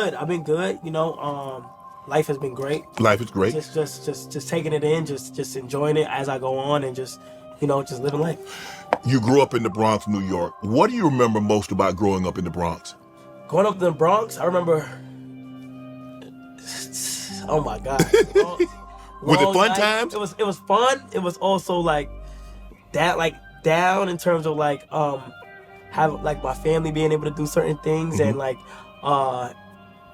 Good. I've been good. Life has been great. Life is great. Just taking it in, just enjoying it as I go on, and just living life. You grew up in the Bronx, New York. What do you remember most about growing up in the Bronx? Growing up in the Bronx, I remember. Oh my God. Was it fun nights. times? It was fun. It was also down in terms of have my family being able to do certain things and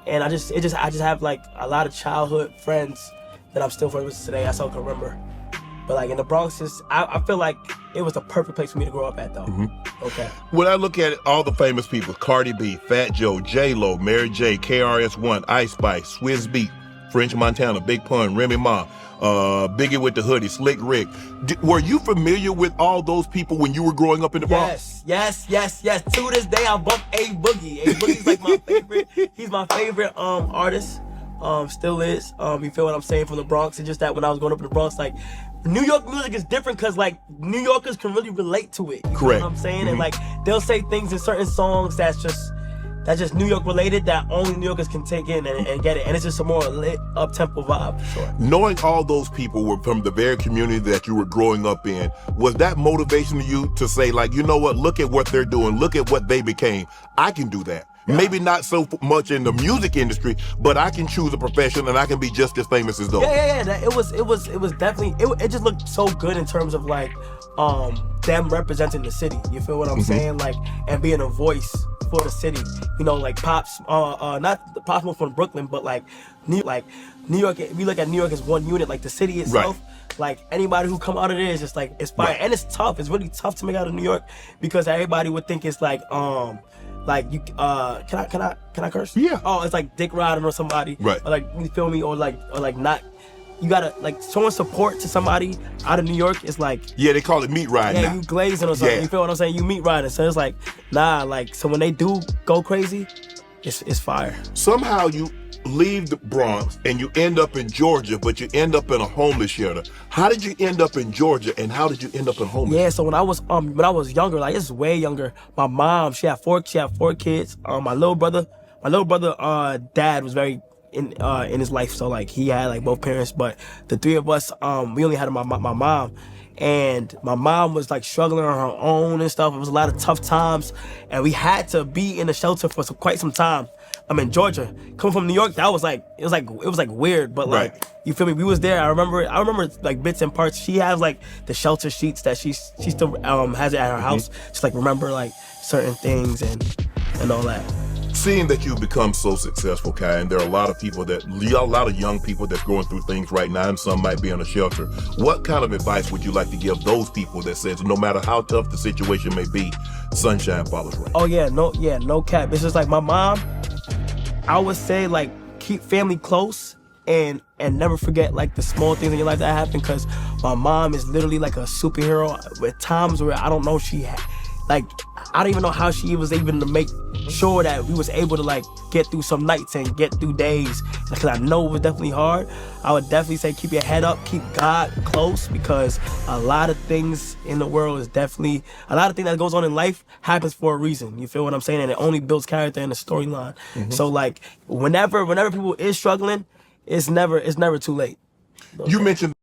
and I just have a lot of childhood friends that I'm still friends with today. That's all I can remember. But in the Bronx, I feel like it was the perfect place for me to grow up at though. Okay. When I look at it, all the famous people, Cardi B, Fat Joe, J-Lo, Mary J, KRS-One, Ice Spice, Swizz Beatz, French Montana, Big Pun, Remy Ma, Biggie with the Hoodie, Slick Rick. Were you familiar with all those people when you were growing up in the Bronx? Yes. To this day, I bump A Boogie. A Boogie's my favorite. He's my favorite artist. Still is. You feel what I'm saying, from the Bronx? It's just that when I was growing up in the Bronx, New York music is different because New Yorkers can really relate to it. You Correct. Know what I'm saying? And they'll say things in certain songs that's just New York related that only New Yorkers can take in and get it. And it's just a more lit, up-tempo vibe, for sure. Knowing all those people were from the very community that you were growing up in, was that motivation to you to say, you know what, look at what they're doing, look at what they became. I can do that. Yeah. Maybe not so much in the music industry, but I can choose a profession and I can be just as famous as those. Yeah. It was definitely, it just looked so good in terms of them representing the city. You feel what I'm saying? And being a voice for the city. Pops, not the Pops from Brooklyn, but New York, we look at New York as one unit, the city itself. Right. Anybody who come out of there is just it's fire. Right. And it's tough. It's really tough to make out of New York because everybody would think it's you can I curse? Yeah. Oh, it's dick riding or somebody. Right. Or you feel me? Or not. You gotta showing support to somebody out of New York is yeah, they call it meat riding. Yeah, now. you glazing or something. Yeah. You feel what I'm saying? You meat riding. So it's so when they do go crazy, it's fire. Somehow you leave the Bronx and you end up in Georgia, but you end up in a homeless shelter. How did you end up in Georgia and how did you end up in homeless? Yeah, so when I was younger, this is way younger, my mom, she had four kids. My little brother dad was very in his life, so he had both parents, but the three of us, we only had my mom, and my mom was struggling on her own and stuff. It was a lot of tough times, and we had to be in the shelter for quite some time. I'm in Georgia. Coming from New York, that was it was weird, but right. You feel me? We was there. I remember bits and parts. She has the shelter sheets that she still has it at her house. Just remember certain things and all that. Seeing that you've become so successful, Kai, and there are a lot of young people that's going through things right now, and some might be in a shelter. What kind of advice would you like to give those people that says no matter how tough the situation may be, sunshine follows rain? Oh no cap. It's just my mom. I would say keep family close and never forget the small things in your life that happen, because my mom is literally a superhero. With times where I don't know I don't even know how she was able to make sure that we was able to get through some nights and get through days, because I know it was definitely hard. I would definitely say keep your head up, keep God close, because a lot of things in the world is definitely, a lot of things that goes on in life happens for a reason. You feel what I'm saying? And it only builds character and a storyline. So whenever people is struggling, it's never too late. You mentioned